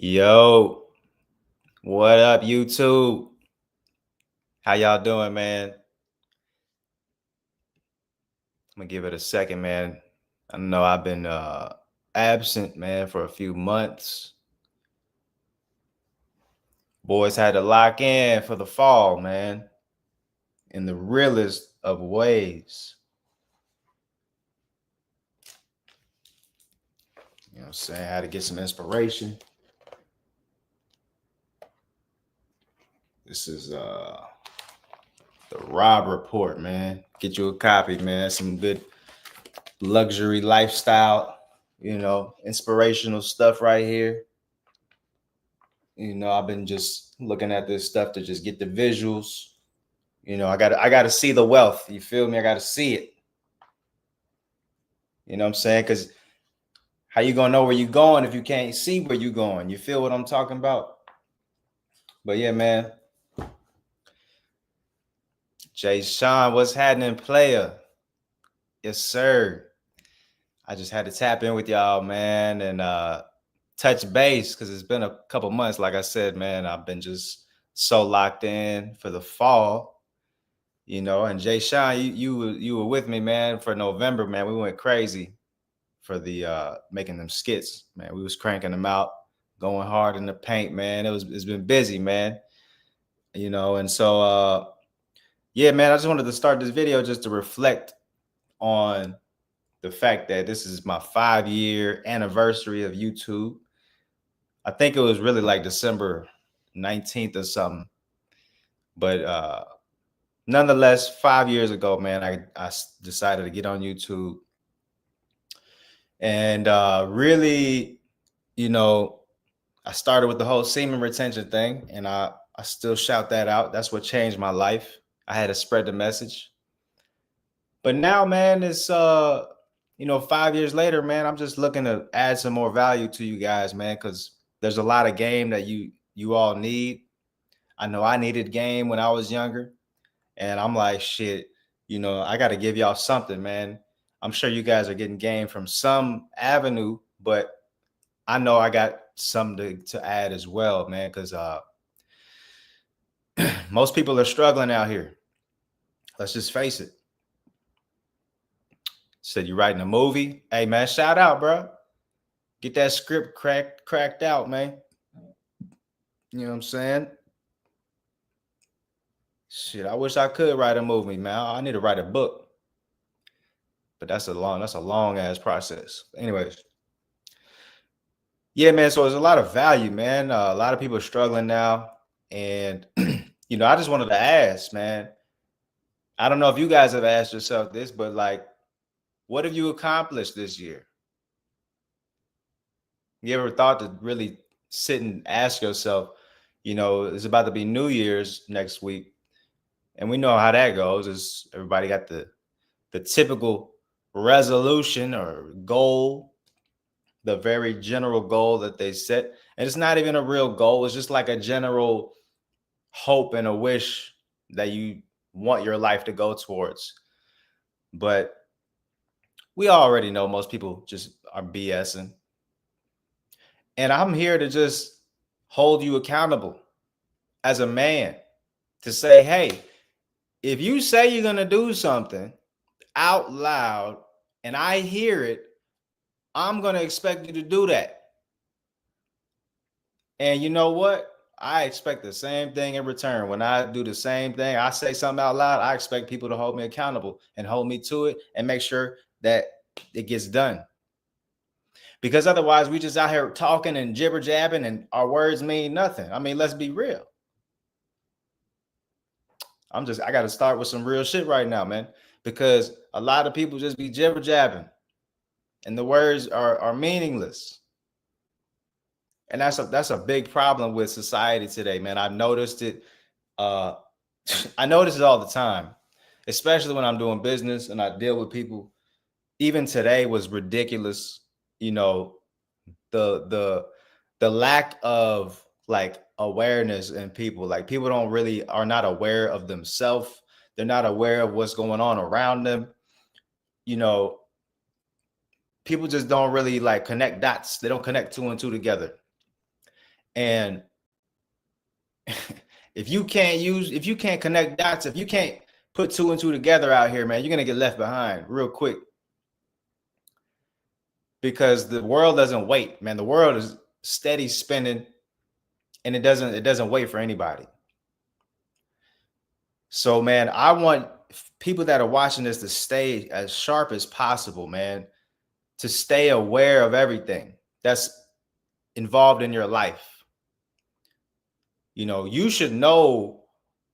Yo, what up, YouTube? How y'all doing, man? I'm gonna give it a second, man. I know I've been absent, man, for a few months. Boys had to lock in for the fall, man, in the realest of ways. You know what I'm saying? I had to get some inspiration. This is the Rob Report, man. Get you a copy, man. Some good luxury lifestyle, inspirational stuff right here. I've been just looking at this stuff to just get the visuals. I gotta see the wealth. You feel me? I gotta see it. You know what I'm saying? Because how you gonna know where you're going if you can't see where you're going? You feel what I'm talking about? But yeah, man. Jay Sean, what's happening, player? Yes, sir. I just had to tap in with y'all, man, and touch base because it's been a couple months. Like I said, man, I've been just so locked in for the fall. And Jay Sean, you were with me, man, for November, man. We went crazy for the making them skits, man. We was cranking them out, going hard in the paint, man. It's been busy, man. And so yeah, man, I just wanted to start this video just to reflect on the fact that this is my 5-year anniversary of YouTube. I think it was really like December 19th or something. But nonetheless, 5 years ago, man, I decided to get on YouTube. And really, I started with the whole semen retention thing, and I still shout that out. That's what changed my life. I had to spread the message. But now, man, it's 5 years later, man, I'm just looking to add some more value to you guys, man, because there's a lot of game that you all need. I know I needed game when I was younger, and I'm like, shit, I got to give y'all something, man. I'm sure you guys are getting game from some avenue, but I know I got something to add as well, man, because most people are struggling out here. Let's just face it. Said you writing a movie? Hey, man, shout out, bro. Get that script cracked out, man. You know what I'm saying? Shit, I wish I could write a movie, man. I need to write a book, but that's a long ass process. Anyways, yeah, man. So there's a lot of value, man. A lot of people are struggling now, and I just wanted to ask, man. I don't know if you guys have asked yourself this, but like, what have you accomplished this year? You ever thought to really sit and ask yourself, it's about to be New Year's next week, and we know how that goes. Is everybody got the typical resolution or goal, the very general goal that they set, and it's not even a real goal. It's just like a general hope and a wish that you want your life to go towards. But we already know most people just are BSing. And I'm here to just hold you accountable as a man to say, hey, if you say you're going to do something out loud and I hear it, I'm going to expect you to do that. And you know what? I expect the same thing in return. When I do the same thing, I say something out loud, I expect people to hold me accountable and hold me to it and make sure that it gets done. Because otherwise, we just out here talking and jibber jabbing and our words mean nothing. I mean, let's be real. I got to start with some real shit right now, man, because a lot of people just be jibber jabbing and the words are meaningless. And that's a big problem with society today, man. I've noticed it. I notice it all the time, especially when I'm doing business and I deal with people. Even today was ridiculous. The lack of like awareness in people. Like people are not aware of themselves. They're not aware of what's going on around them. People just don't really like connect dots. They don't connect two and two together. And if you can't connect dots, if you can't put two and two together out here, man, you're gonna get left behind real quick. Because the world doesn't wait, man. The world is steady spinning, and it doesn't wait for anybody. So, man, I want people that are watching this to stay as sharp as possible, man, to stay aware of everything that's involved in your life. You know, you should know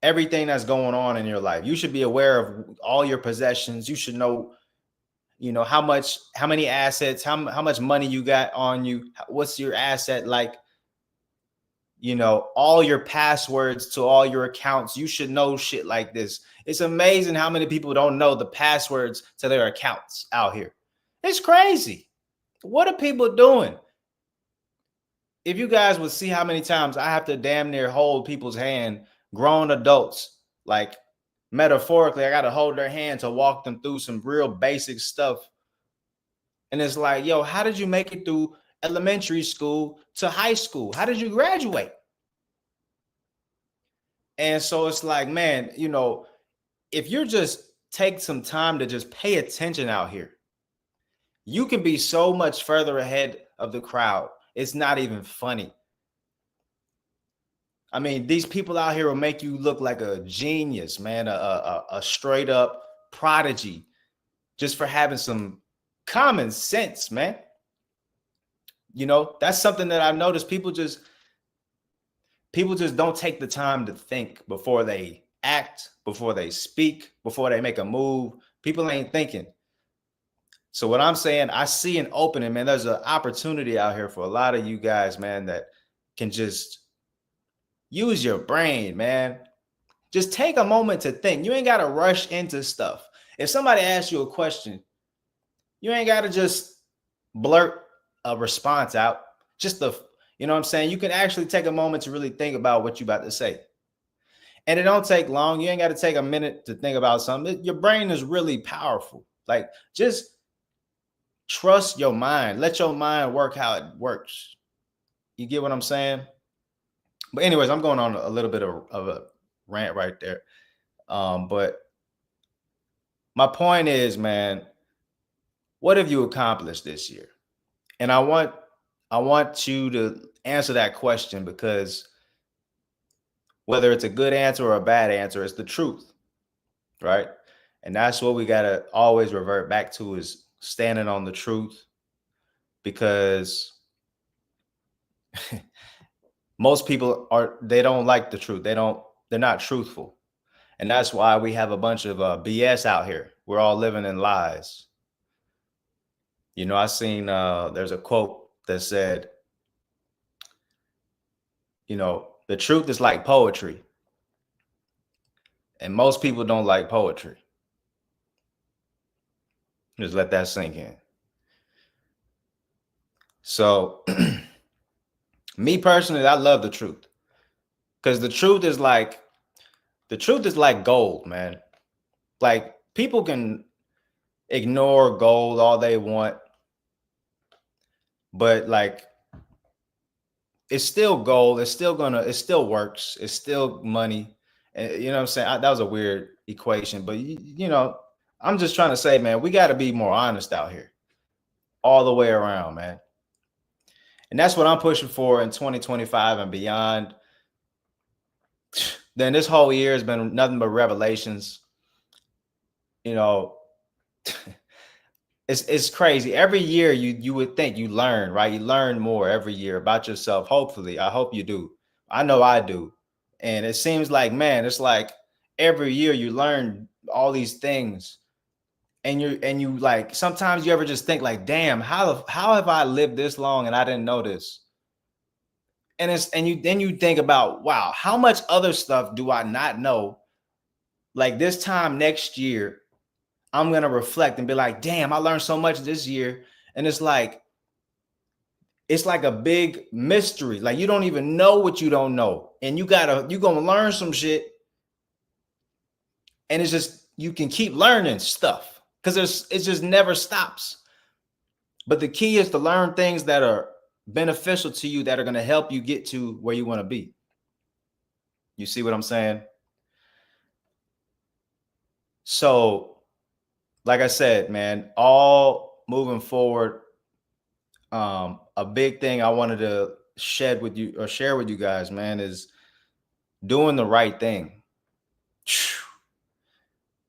everything that's going on in your life. You should be aware of all your possessions. You should know, how many assets, how much money you got on you, what's your asset like, all your passwords to all your accounts. You should know shit like this. It's amazing how many people don't know the passwords to their accounts out here. It's crazy. What are people doing? If you guys would see how many times I have to damn near hold people's hand, grown adults, like metaphorically, I got to hold their hand to walk them through some real basic stuff. And it's like, yo, how did you make it through elementary school to high school? How did you graduate? And so it's like, man, if you're just take some time to just pay attention out here, you can be so much further ahead of the crowd. It's not even funny. I mean, these people out here will make you look like a genius, man, a straight up prodigy, just for having some common sense, man. That's something that I've noticed. People just don't take the time to think before they act, before they speak, before they make a move. People ain't thinking. So what I'm saying, I see an opening, man. There's an opportunity out here for a lot of you guys, man, that can just use your brain, man. Just take a moment to think. You ain't got to rush into stuff. If somebody asks you a question, you ain't got to just blurt a response out. Just you know what I'm saying? You can actually take a moment to really think about what you're about to say. And it don't take long. You ain't got to take a minute to think about something. Your brain is really powerful. Like, just trust your mind. Let your mind work how it works. You get what I'm saying? But anyways, I'm going on a little bit of a rant right there. But my point is, man, what have you accomplished this year? And I want you to answer that question, because whether it's a good answer or a bad answer, it's the truth, right? And that's what we got to always revert back to, is standing on the truth, because most people they don't like the truth. They're not truthful. And that's why we have a bunch of BS out here. We're all living in lies. I seen there's a quote that said, the truth is like poetry. And most people don't like poetry. Just let that sink in. So me personally, I love the truth, because the truth is like gold, man. Like, people can ignore gold all they want, but like, it's still gold. It still works. It's still money. And you know what I'm saying? That was a weird equation, but I'm just trying to say, man, we got to be more honest out here all the way around, man. And that's what I'm pushing for in 2025 and beyond. Then this whole year has been nothing but revelations. It's crazy. Every year you would think you learn, right? You learn more every year about yourself. Hopefully, I hope you do. I know I do. And it seems like, man, it's like every year you learn all these things. And you like, sometimes you ever just think like, damn, how have I lived this long and I didn't know this? And then you think about, wow, how much other stuff do I not know? Like, this time next year, I'm going to reflect and be like, damn, I learned so much this year. And it's like a big mystery. Like, you don't even know what you don't know. And you're going to learn some shit. And it's just, you can keep learning stuff, because it just never stops. But the key is to learn things that are beneficial to you that are going to help you get to where you want to be. You see what I'm saying? So, like I said, man, all moving forward, a big thing I wanted to share with you guys, man, is doing the right thing.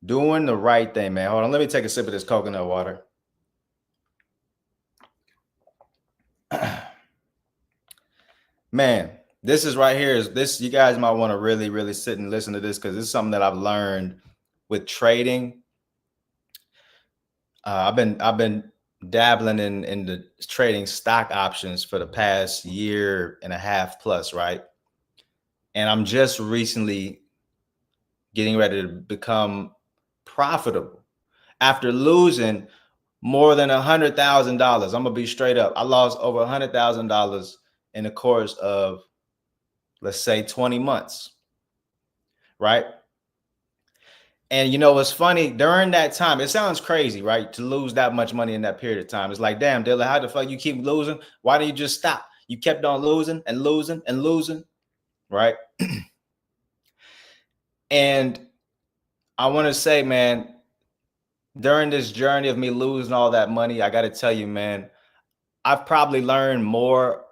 Doing the right thing, man. Hold on, let me take a sip of this coconut water. Man, this is right here. Is this, you guys might want to really, really sit and listen to this, because this is something that I've learned with trading. I've been dabbling in the trading stock options for the past year and a half plus, right? And I'm just recently getting ready to become profitable after losing more than $100,000. I'm gonna be straight up. I lost over $100,000 in the course of, let's say, 20 months, right? And you know what's funny? During that time, it sounds crazy, right? To lose that much money in that period of time. It's like, damn, Dylan, how the fuck you keep losing? Why don't you just stop? You kept on losing and losing and losing, right? And I want to say, man, during this journey of me losing all that money, I got to tell you, man, I've probably learned more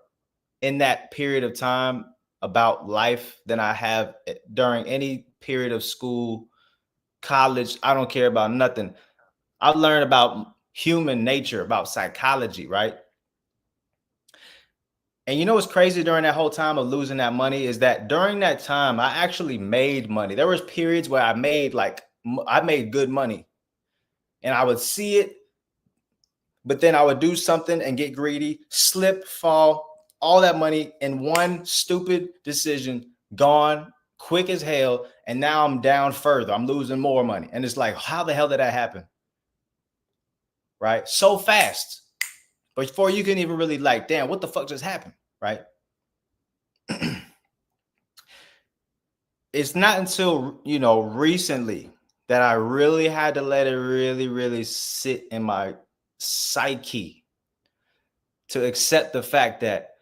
in that period of time about life than I have during any period of school, college. I don't care about nothing. I've learned about human nature, about psychology, right? And you know what's crazy during that whole time of losing that money is that during that time, I actually made money. There was periods where I made good money, and I would see it, but then I would do something and get greedy, slip, fall, all that money in one stupid decision, gone quick as hell. And now I'm down further. I'm losing more money. And it's like, how the hell did that happen? Right? So fast. Before you can even really like, damn, what the fuck just happened? Right? It's not until, recently that I really had to let it really, really sit in my psyche to accept the fact that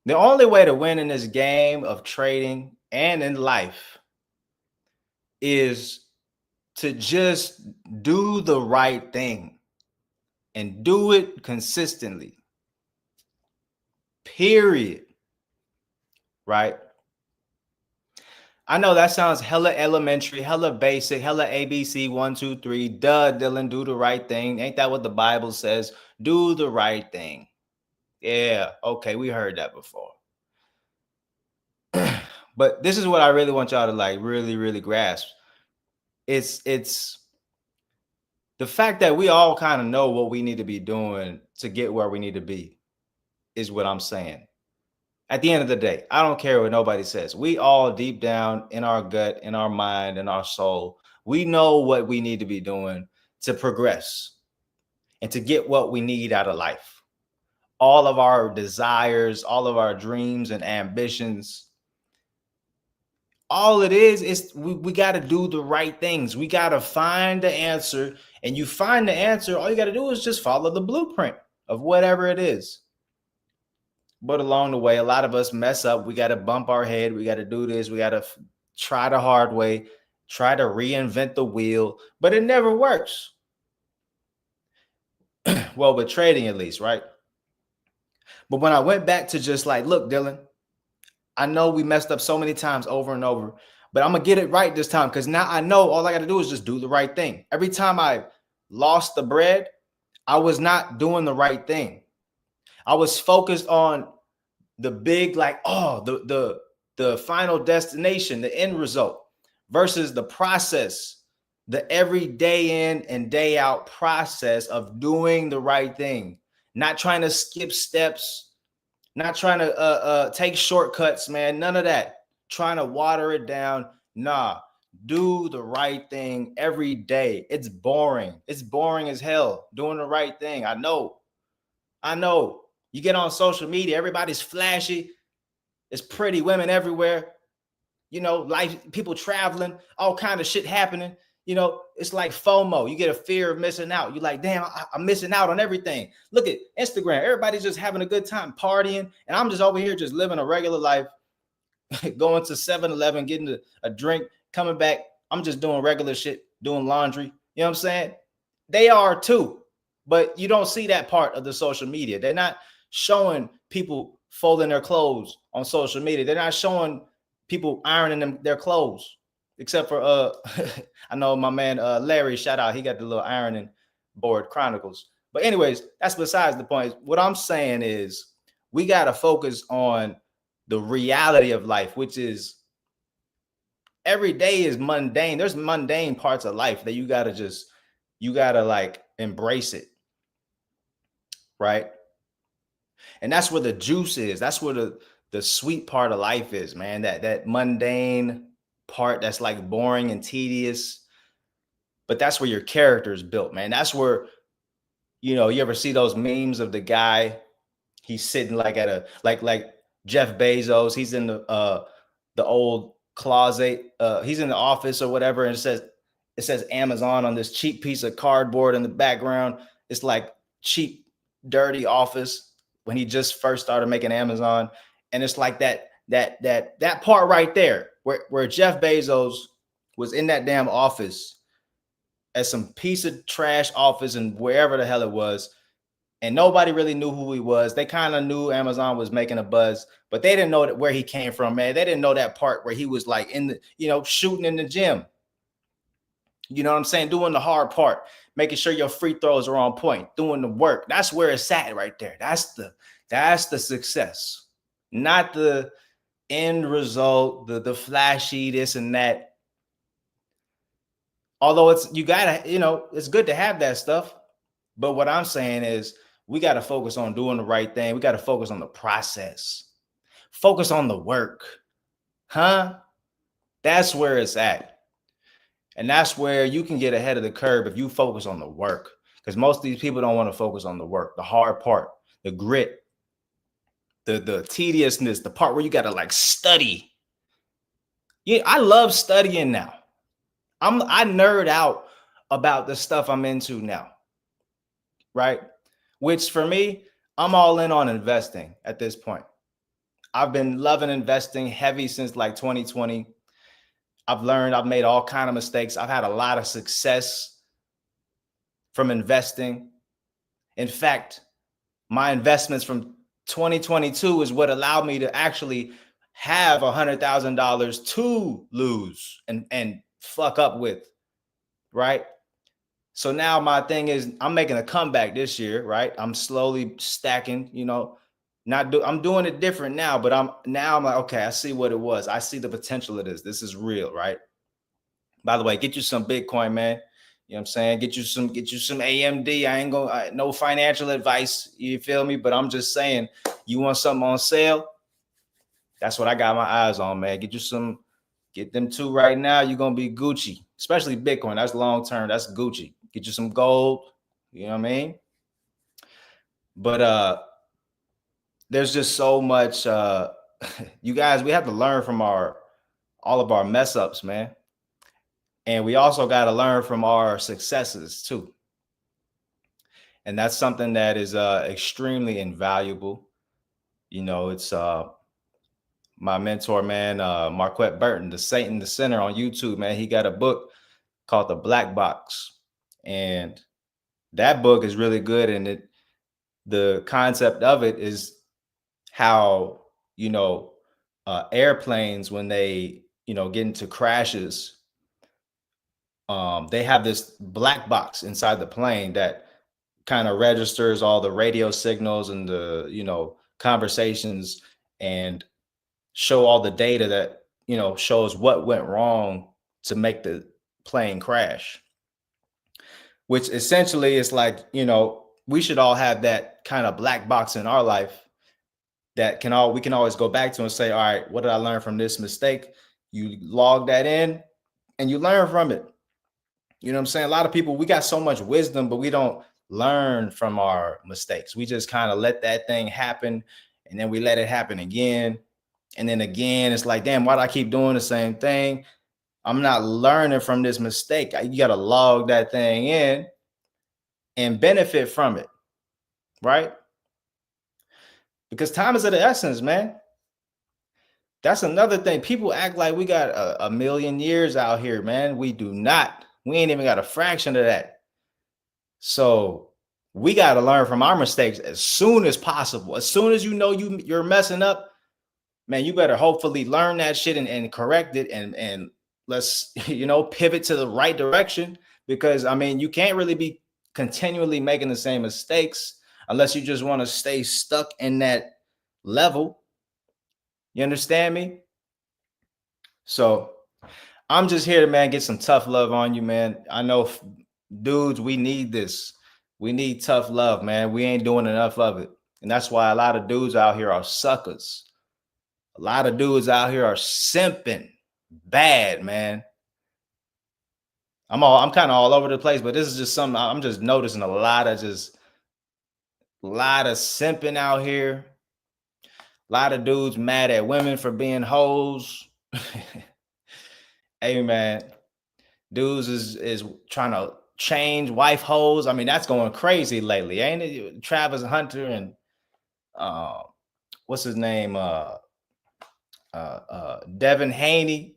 the only way to win in this game of trading and in life is to just do the right thing and do it consistently. Period. Right? I know that sounds hella elementary, hella basic, hella ABC, 1, 2, 3. Duh, Dylan, do the right thing. Ain't that what the Bible says? Do the right thing. Yeah, okay, we heard that before. But this is what I really want y'all to like really, really grasp. It's the fact that we all kind of know what we need to be doing to get where we need to be is what I'm saying. At the end of the day, I don't care what nobody says. We all deep down in our gut, in our mind, in our soul, we know what we need to be doing to progress and to get what we need out of life. All of our desires, all of our dreams and ambitions, all it is we got to do the right things. We got to find the answer, and you find the answer. All you got to do is just follow the blueprint of whatever it is. But along the way, a lot of us mess up. We got to bump our head. We got to do this. We got to try the hard way, try to reinvent the wheel, but it never works. Well, with trading at least, right? But when I went back to just like, look, Dylan, I know we messed up so many times over and over, but I'm going to get it right this time, because now I know all I got to do is just do the right thing. Every time I lost the bread, I was not doing the right thing. I was focused on the big, like, the final destination, the end result, versus the process, the every day in and day out process of doing the right thing, not trying to skip steps, not trying to take shortcuts, man. None of that. Trying to water it down. Nah, do the right thing every day. It's boring. It's boring as hell doing the right thing. I know. You get on social media, everybody's flashy. There's pretty women everywhere. Life, people traveling, all kind of shit happening. it's like FOMO. You get a fear of missing out. You're like, damn, I'm missing out on everything. Look at Instagram. Everybody's just having a good time partying. And I'm just over here just living a regular life, going to 7-Eleven, getting a drink, coming back. I'm just doing regular shit, doing laundry. You know what I'm saying? They are too. But you don't see that part of the social media. They're not showing people folding their clothes on social media. They're not showing people ironing their clothes, except for I know my man Larry, shout out, he got the little ironing board Chronicles. But anyways, that's besides the point. What I'm saying is we got to focus on the reality of life, which is every day is mundane. There's mundane parts of life that you gotta like embrace it, right? And that's where the juice is. That's where the sweet part of life is, man. That mundane part that's like boring and tedious. But that's where your character is built, man. That's where, you ever see those memes of the guy, he's sitting like at a like Jeff Bezos, he's in the old closet, he's in the office or whatever, and it says Amazon on this cheap piece of cardboard in the background. It's like cheap, dirty office when he just first started making Amazon. And it's like that part right there where Jeff Bezos was in that damn office at some piece of trash office and wherever the hell it was. And nobody really knew who he was. They kind of knew Amazon was making a buzz, but they didn't know where he came from, man. They didn't know that part where he was like in the, shooting in the gym. You know what I'm saying? Doing the hard part, making sure your free throws are on point, doing the work. That's where it's at right there. That's the success, not the end result, the flashy this and that. Although it's good to have that stuff. But what I'm saying is we got to focus on doing the right thing. We got to focus on the process. Focus on the work. That's where it's at. And that's where you can get ahead of the curve if you focus on the work. Because most of these people don't want to focus on the work, the hard part, the grit, the tediousness, the part where you got to like study. Yeah, I love studying now. I nerd out about the stuff I'm into now. Right? Which for me, I'm all in on investing at this point. I've been loving investing heavy since like 2020. I've made all kinds of mistakes. I've had a lot of success from investing. In fact, my investments from 2022 is what allowed me to actually have $100,000 to lose and fuck up with, right? So now my thing is I'm making a comeback this year, right? I'm slowly stacking, I'm doing it different now, but I'm like, okay, I see what it was. I see the potential of this. This is real, right? By the way, get you some Bitcoin, man. You know what I'm saying? Get you some AMD. I ain't gonna no financial advice. You feel me? But I'm just saying, you want something on sale? That's what I got my eyes on, man. Get them two right now. You're gonna be Gucci, especially Bitcoin. That's long term. That's Gucci. Get you some gold. You know what I mean? But there's just so much. You guys, we have to learn from all of our mess ups, man. And we also got to learn from our successes too. And that's something that is extremely invaluable. It's my mentor, man, Marquette Burton, the Satan, the Sinner on YouTube, man. He got a book called The Black Box. And that book is really good. And the concept of it is how, airplanes, when they, get into crashes, they have this black box inside the plane that kind of registers all the radio signals and the, conversations and show all the data that, shows what went wrong to make the plane crash. Which essentially is like, we should all have that kind of black box in our life that we can always go back to and say, all right, what did I learn from this mistake? You log that in and you learn from it. You know what I'm saying? A lot of people, we got so much wisdom, but we don't learn from our mistakes. We just kind of let that thing happen, and then we let it happen again. And then again, it's like, damn, why do I keep doing the same thing? I'm not learning from this mistake. You got to log that thing in and benefit from it, right? Because time is of the essence, man. That's another thing. People act like we got a million years out here, man. We do not. We ain't even got a fraction of that. So we got to learn from our mistakes as soon as possible. As soon as you know you're messing up, man, you better hopefully learn that shit and correct it and let's pivot to the right direction. Because I mean, you can't really be continually making the same mistakes unless you just want to stay stuck in that level. You understand me? So I'm just here to, man, get some tough love on you, man. I know dudes, we need this. We need tough love, man. We ain't doing enough of it. And that's why a lot of dudes out here are suckers. A lot of dudes out here are simping bad, man. I'm kind of all over the place, but this is just something I'm just noticing a lot of simping out here. A lot of dudes mad at women for being hoes. Hey, man, dudes is trying to change wife hoes. I mean, that's going crazy lately, ain't it? Travis Hunter and what's his name? Devin Haney.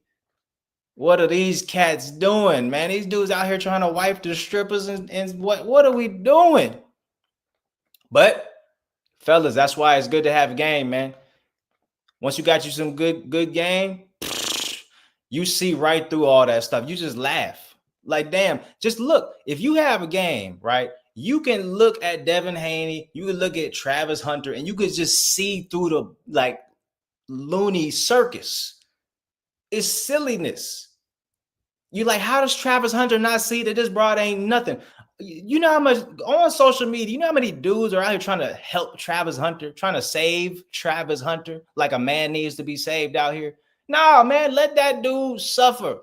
What are these cats doing, man? These dudes out here trying to wipe the strippers and what are we doing? But fellas, that's why it's good to have a game, man. Once you got you some good game, you see right through all that stuff. You just laugh. Like, damn, just look. If you have a game, right, you can look at Devin Haney, you can look at Travis Hunter, and you could just see through the like loony circus. It's silliness. You like, how does Travis Hunter not see that this broad ain't nothing? You know how much on social media, you know how many dudes are out here trying to help Travis Hunter, trying to save Travis Hunter like a man needs to be saved out here? Nah, man, let that dude suffer.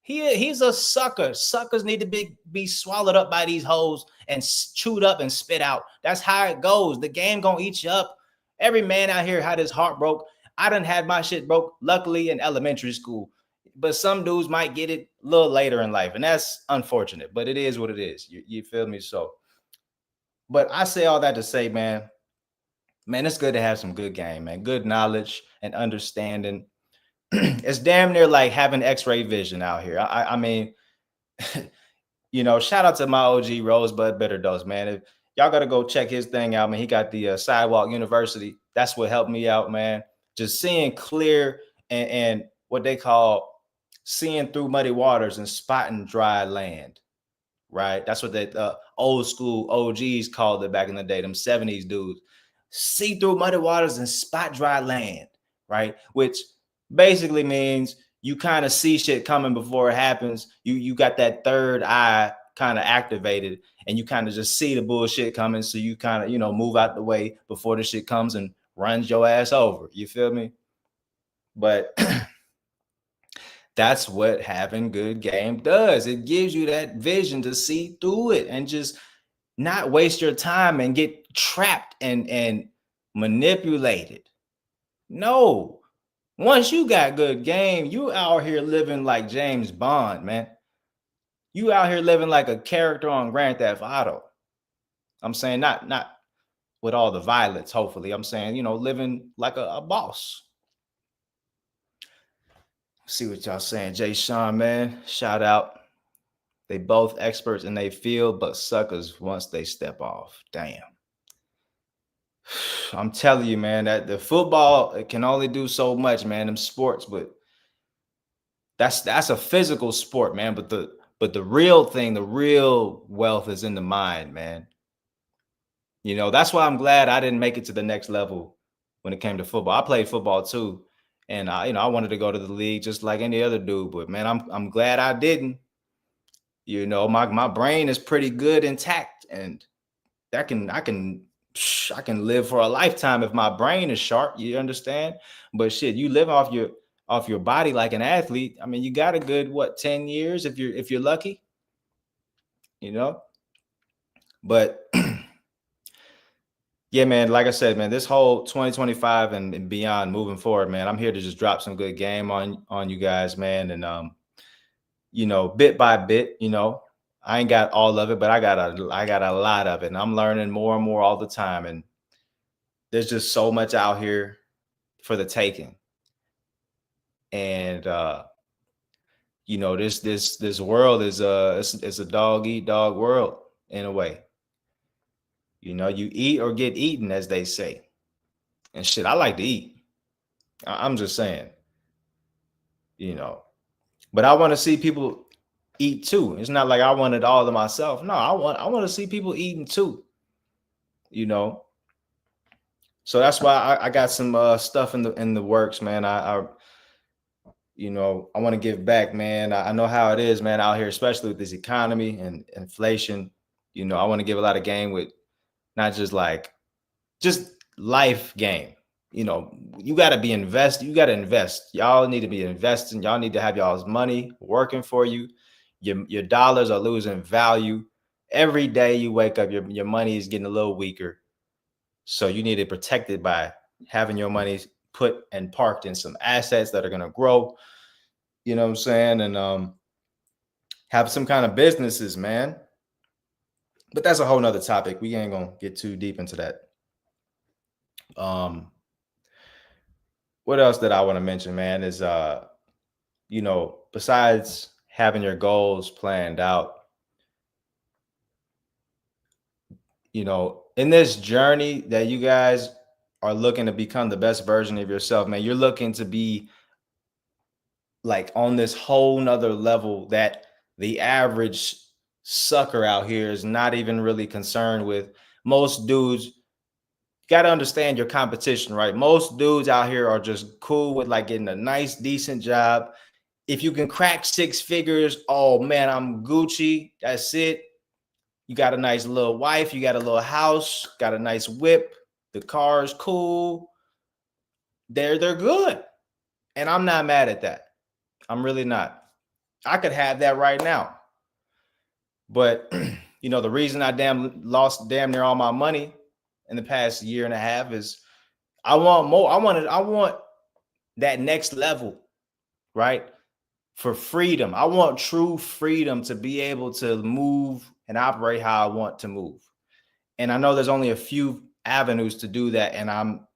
He's a sucker. Suckers need to be swallowed up by these hoes and chewed up and spit out. That's how it goes. The game gonna eat you up. Every man out here had his heart broke. I done had my shit broke, luckily, in elementary school. But some dudes might get it a little later in life, and that's unfortunate, but it is what it is. You feel me? So, but I say all that to say, man, it's good to have some good game, man. Good knowledge and understanding. It's damn near like having x-ray vision out here. I mean, shout out to my OG Rosebud Bitter Dose, man. If y'all got to go check his thing out, man. He got the Sidewalk University. That's what helped me out, man. Just seeing clear and what they call seeing through muddy waters and spotting dry land, right? That's what the old school OGs called it back in the day, them 70s dudes. See through muddy waters and spot dry land, right? Which basically means you kind of see shit coming before it happens. You got that third eye kind of activated and you kind of just see the bullshit coming. So you kind of, move out the way before the shit comes and runs your ass over. You feel me? But that's what having good game does. It gives you that vision to see through it and just not waste your time and get trapped and manipulated. No. Once you got good game, you out here living like James Bond, man. You out here living like a character on Grand Theft Auto. I'm saying not with all the violence, hopefully. I'm saying, living like a boss. See what y'all saying. Jay Sean, man, shout out. They both experts in their field, but suckers once they step off. Damn. I'm telling you, man, that the football, it can only do so much, man. Them sports, but that's a physical sport, man. But the real thing, the real wealth is in the mind, man. That's why I'm glad I didn't make it to the next level when it came to football. I played football too. And I wanted to go to the league just like any other dude, but man, I'm glad I didn't. My brain is pretty good intact, and I can live for a lifetime if my brain is sharp. You understand? But shit, you live off your body like an athlete. I mean, you got a good 10 years if you're lucky. But yeah, man, like I said, man, this whole 2025 and beyond moving forward, man, I'm here to just drop some good game on you guys, man. And bit by bit. I ain't got all of it, but I got a lot of it, and I'm learning more and more all the time. And there's just so much out here for the taking. And this world is it's a dog eat dog world in a way. You eat or get eaten, as they say. And shit, I like to eat. I'm just saying, you know. But I want to see people eat too. It's not like I want it all to myself. No, I want to see people eating too. So that's why I got some stuff in the works, man. I want to give back, man. I know how it is, man, out here, especially with this economy and inflation. I want to give a lot of game with not just life game. You got to be invested. You got to invest. Y'all need to be investing. Y'all need to have y'all's money working for you. Your dollars are losing value. Every day you wake up, your money is getting a little weaker. So you need to protect it by having your money put and parked in some assets that are going to grow. You know what I'm saying? And have some kind of businesses, man. But that's a whole nother topic. We ain't going to get too deep into that. What else that I want to mention, man, is, besides having your goals planned out, in this journey that you guys are looking to become the best version of yourself, man, you're looking to be like on this whole nother level that the average sucker out here is not even really concerned with. Most dudes, got to understand your competition, right? Most dudes out here are just cool with like getting a nice, decent job. If you can crack 6 figures, oh man, I'm Gucci. That's it. You got a nice little wife, you got a little house, got a nice whip, the car is cool. They're good. And I'm not mad at that. I'm really not. I could have that right now. But the reason I lost damn near all my money in the past year and a half is I want more. I want that next level, right? For freedom. I want true freedom to be able to move and operate how I want to move. And I know there's only a few avenues to do that. And I'm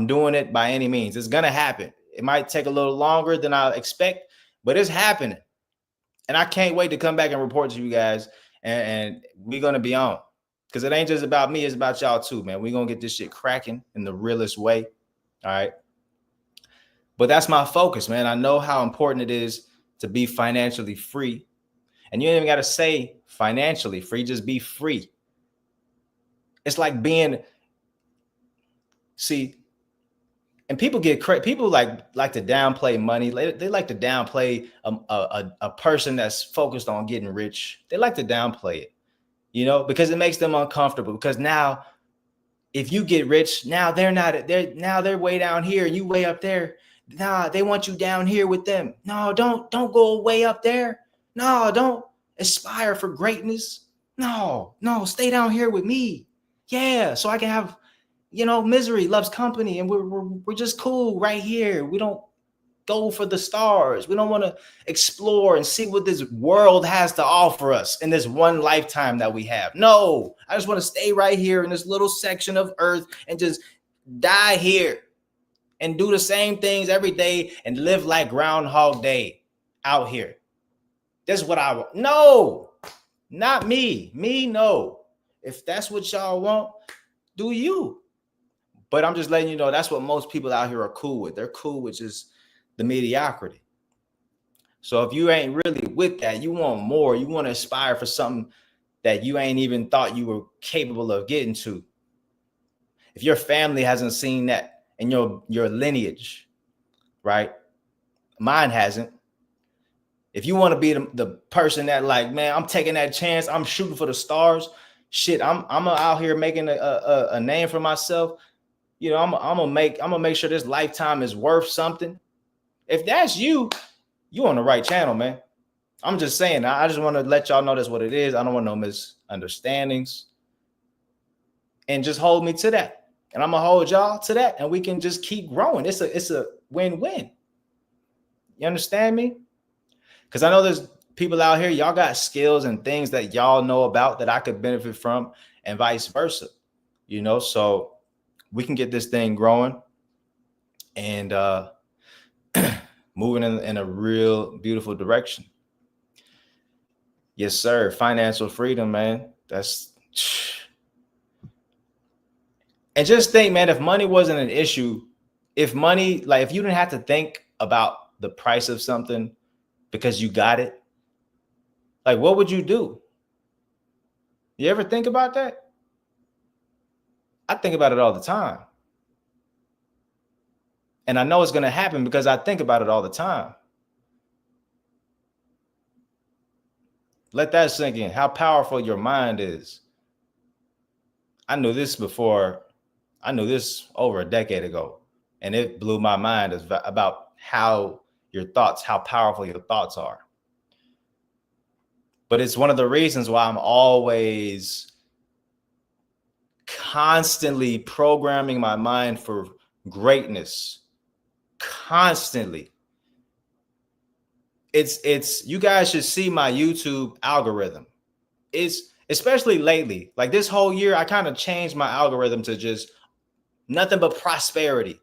doing it by any means. It's going to happen. It might take a little longer than I expect, but it's happening. And I can't wait to come back and report to you guys. And we're going to be on. Because it ain't just about me. It's about y'all too, man. We're going to get this shit cracking in the realest way. All right. But that's my focus, man. I know how important it is to be financially free. And you ain't even got to say financially free. Just be free. It's like and people people like to downplay money. They like to downplay a person that's focused on getting rich. They like to downplay it, because it makes them uncomfortable. Because now, if you get rich, now they're way down here and you way up there. Nah, they want you down here with them. No, don't go way up there. No, don't aspire for greatness. No, stay down here with me. Yeah, so I can have, misery loves company, and we're just cool right here. We don't go for the stars. We don't want to explore and see what this world has to offer us in this one lifetime that we have. No, I just want to stay right here in this little section of earth and just die here and do the same things every day and live like Groundhog Day out here. That's what I want. No, not me. No. If that's what y'all want, do you. But I'm just letting you know that's what most people out here are cool with. They're cool with just the mediocrity. So if you ain't really with that, you want more, you want to aspire for something that you ain't even thought you were capable of getting to. If your family hasn't seen that in your lineage, right? Mine hasn't. If you want to be the person that like, man, I'm taking that chance, I'm shooting for the stars. Shit, I'm out here making a name for myself. I'm gonna make sure this lifetime is worth something. If that's you on the right channel, man. I'm just saying. I just want to let y'all know that's what it is. I don't want no misunderstandings. And just hold me to that. And I'm gonna hold y'all to that, and we can just keep growing. It's a win-win. You understand me? Because I know there's people out here, y'all got skills and things that y'all know about that I could benefit from, and vice versa. So we can get this thing growing and moving in a real beautiful direction. Yes, sir. Financial freedom, man. And just think, man, if money wasn't an issue, if you didn't have to think about the price of something because you got it, like, what would you do? You ever think about that? I think about it all the time. And I know it's going to happen because I think about it all the time. Let that sink in, how powerful your mind is. I knew this over a decade ago, and it blew my mind about how powerful your thoughts are. But it's one of the reasons why I'm always constantly programming my mind for greatness. Constantly. It's you guys should see my YouTube algorithm. It's especially lately, like this whole year, I kind of changed my algorithm to just nothing but prosperity.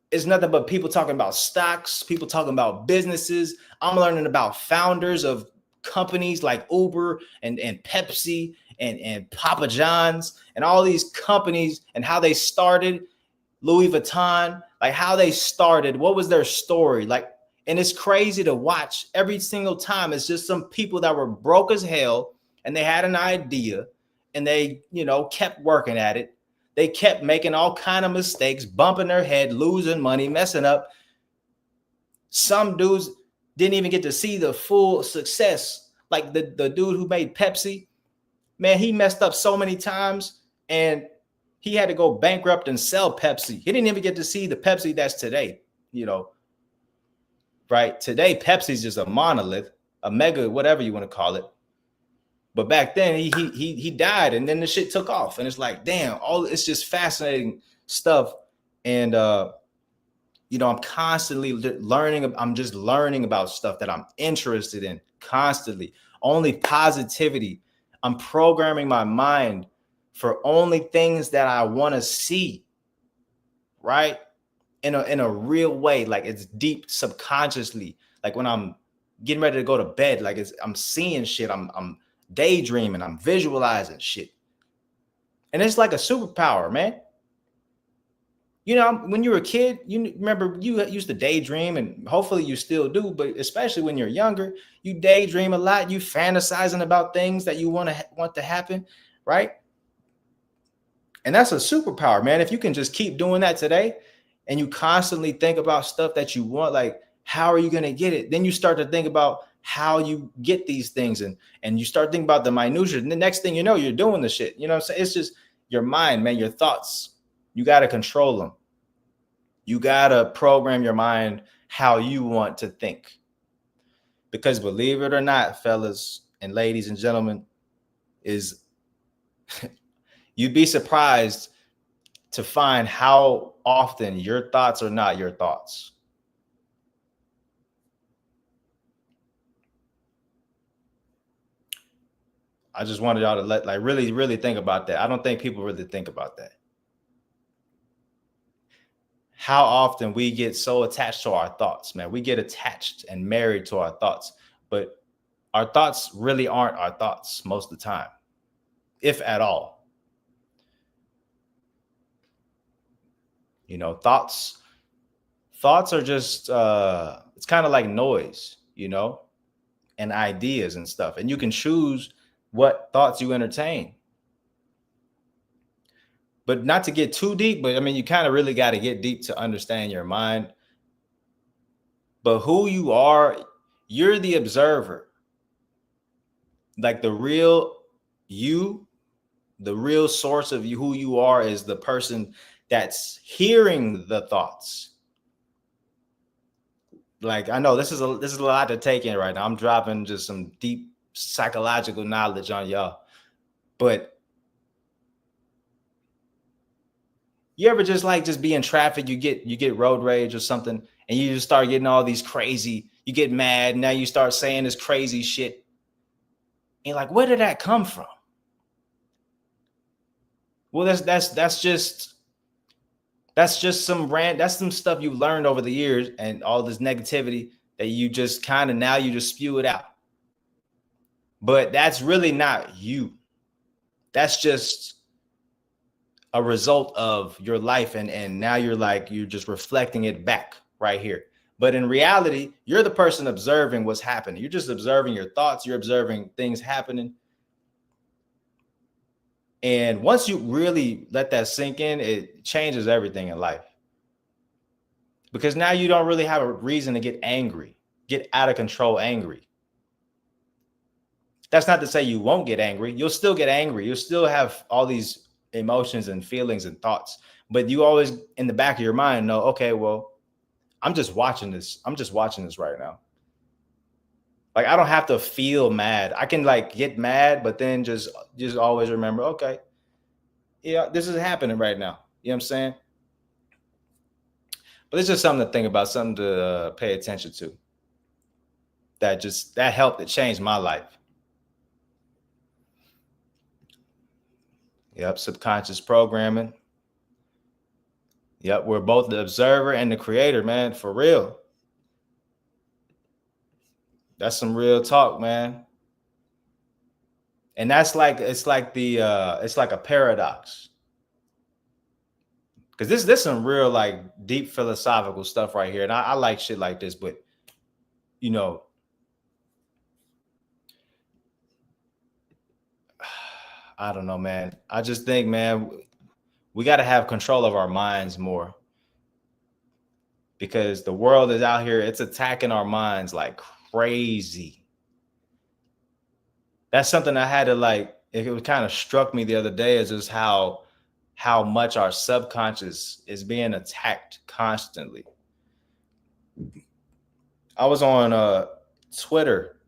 It's nothing but people talking about stocks, people talking about businesses. I'm learning about founders of companies like Uber and Pepsi and Papa John's and all these companies and how they started, Louis Vuitton, like how they started, what was their story? Like, and it's crazy to watch every single time. It's just some people that were broke as hell and they had an idea and they, kept working at it. They kept making all kind of mistakes, bumping their head, losing money, messing up. Some dudes didn't even get to see the full success. Like the dude who made Pepsi, man, he messed up so many times and he had to go bankrupt and sell Pepsi. He didn't even get to see the Pepsi that's today, right? Today, Pepsi's just a monolith, a mega, whatever you want to call it. But back then he died and then the shit took off. And it's like, damn, it's just fascinating stuff. And I'm constantly learning. I'm just learning about stuff that I'm interested in constantly. Only positivity. I'm programming my mind for only things that I want to see, right? In a real way, like it's deep subconsciously. Like when I'm getting ready to go to bed, like I'm seeing shit. I'm daydreaming. I'm visualizing shit, and it's like a superpower, man. When you were a kid, you remember you used to daydream, and hopefully you still do, but especially when you're younger, you daydream a lot. You fantasizing about things that you want to happen, right? And that's a superpower, man. If you can just keep doing that today and you constantly think about stuff that you want, like how are you going to get it? Then you start to think about how you get these things and you start thinking about the minutia. And the next thing you know, you're doing the shit. You know what I'm saying? It's just your mind, man, your thoughts. You got to control them. You got to program your mind how you want to think. Because believe it or not, fellas and ladies and gentlemen, is you'd be surprised to find how often your thoughts are not your thoughts. I just wanted y'all to really, really think about that. I don't think people really think about that. How often we get so attached to our thoughts, man. We get attached and married to our thoughts, but our thoughts really aren't our thoughts most of the time, if at all. Thoughts are just it's kind of like noise, and ideas and stuff, and you can choose what thoughts you entertain. But not to get too deep, but I mean, you kind of really got to get deep to understand your mind. But who you are, you're the observer. Like the real you, the real source of you, who you are, is the person that's hearing the thoughts. Like, I know this is a lot to take in right now. I'm dropping just some deep psychological knowledge on y'all. But you ever just be in traffic, you get road rage or something, and you just start getting all these crazy, You get mad. Now you start saying this crazy shit. And you're like, where did that come from? Well, that's just some stuff you learned over the years, and all this negativity that you just kind of now you just spew it out. But that's really not you. That's just a result of your life, and now you're just reflecting it back right here. But in reality, you're the person observing what's happening. You're just observing your thoughts. You're observing things happening. And once you really let that sink in, it changes everything in life. Because now you don't really have a reason to get angry, get out of control angry. That's not to say you won't get angry. You'll still get angry. You'll still have all these emotions and feelings and thoughts. But you always, in the back of your mind, know, okay, well, I'm just watching this. I'm just watching this right now. Like, I don't have to feel mad. I can like get mad, but then just always remember, okay, yeah, this is happening right now. You know what I'm saying? But it's just something to think about, something to pay attention to. That helped to change my life. Yep, subconscious programming. Yep, we're both the observer and the creator, man, for real. That's some real talk, man. And that's like, it's like a paradox. Because this some real like deep philosophical stuff right here. And I like shit like this, but you know, I don't know, man. I just think, man, we got to have control of our minds more, because the world is out here. It's attacking our minds like crazy. That's something I had to like, it kind of struck me the other day, is just how much our subconscious is being attacked constantly. I was on Twitter,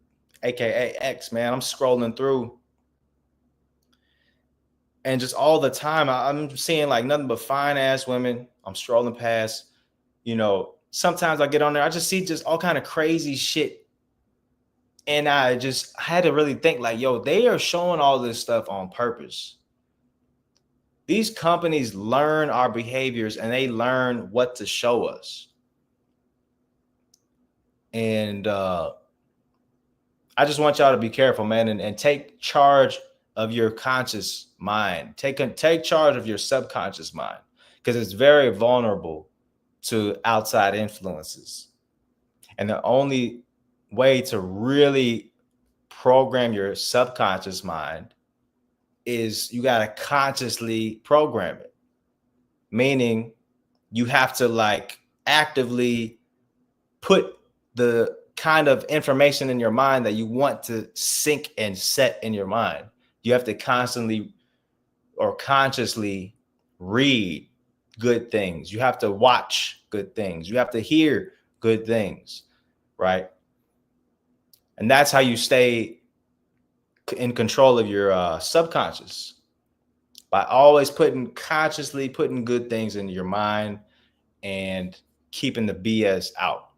aka X, man. I'm scrolling through, and just all the time I'm seeing like nothing but fine ass women. I'm scrolling past, sometimes I get on there, I just see just all kind of crazy shit. And I had to really think like, yo, they are showing all this stuff on purpose. These companies learn our behaviors and they learn what to show us. And I just want y'all to be careful, man, and take charge of your conscious mind. Take charge of your subconscious mind, because it's very vulnerable to outside influences. And the only way to really program your subconscious mind is you got to consciously program it. Meaning you have to like actively put the kind of information in your mind that you want to sink and set in your mind. You have to constantly or consciously read good things. You have to watch good things. You have to hear good things, right? And that's how you stay in control of your subconscious, by always consciously putting good things into your mind and keeping the BS out.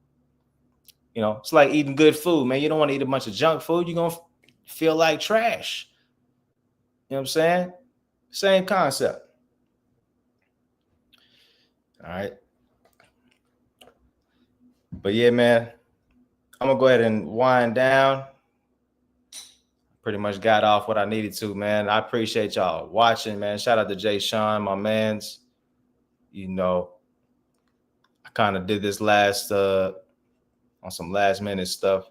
It's like eating good food, man. You don't want to eat a bunch of junk food. You're going to feel like trash. You know what I'm saying? Same concept. All right. But yeah, man, I'm going to go ahead and wind down. Pretty much got off what I needed to, man. I appreciate y'all watching, man. Shout out to Jay Sean, my mans. I kind of did this on some last minute stuff,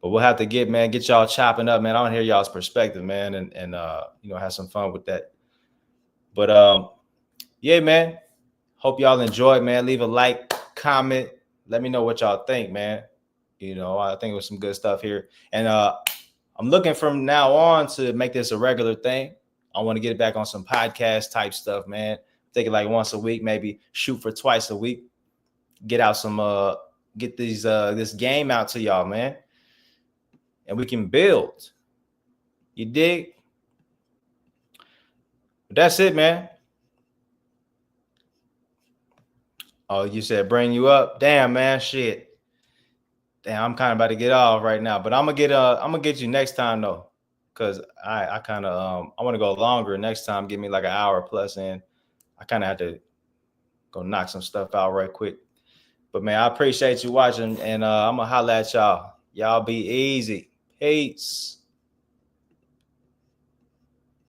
but we'll have to get y'all chopping up, man. I want to hear y'all's perspective, man, and have some fun with that. But yeah, man, hope y'all enjoyed, man. Leave a like, comment, let me know what y'all think, man. I think it was some good stuff here, and I'm looking from now on to make this a regular thing. I want to get it back on some podcast type stuff, man. Take it like once a week, maybe shoot for twice a week. Get out some get this game out to y'all, man. And we can build. You dig? But that's it, man. Oh, you said bring you up. Damn, man, shit. Damn, I'm kind of about to get off right now, but I'm gonna get you next time though, cause I kind of I want to go longer next time. Give me like an hour plus, and I kind of have to go knock some stuff out right quick. But man, I appreciate you watching, and I'm gonna holla at y'all. Y'all be easy. Peace.